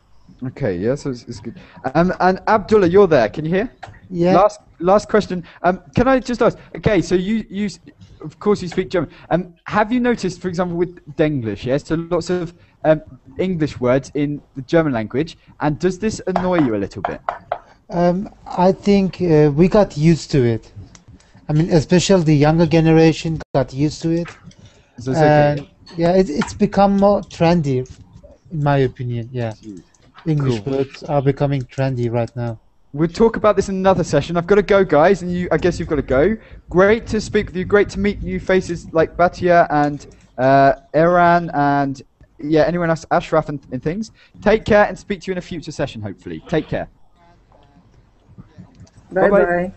Okay, yeah, so it's good. And Abdullah, you're there. Can you hear? Yeah. Last question. Can I just ask? Okay, so you of course you speak German. Have you noticed, for example, with Denglish, yes, so lots of English words in the German language, and does this annoy you a little bit? I think we got used to it. I mean, especially the younger generation got used to it. So it's okay. Yeah, it's become more trendy, in my opinion. Yeah, English words are becoming trendy right now. We'll talk about this in another session. I've got to go, guys, and I guess you've got to go. Great to speak with you. Great to meet new faces like Batia and Eran and anyone else, Ashraf and things. Take care and speak to you in a future session, hopefully. Take care. Bye-bye.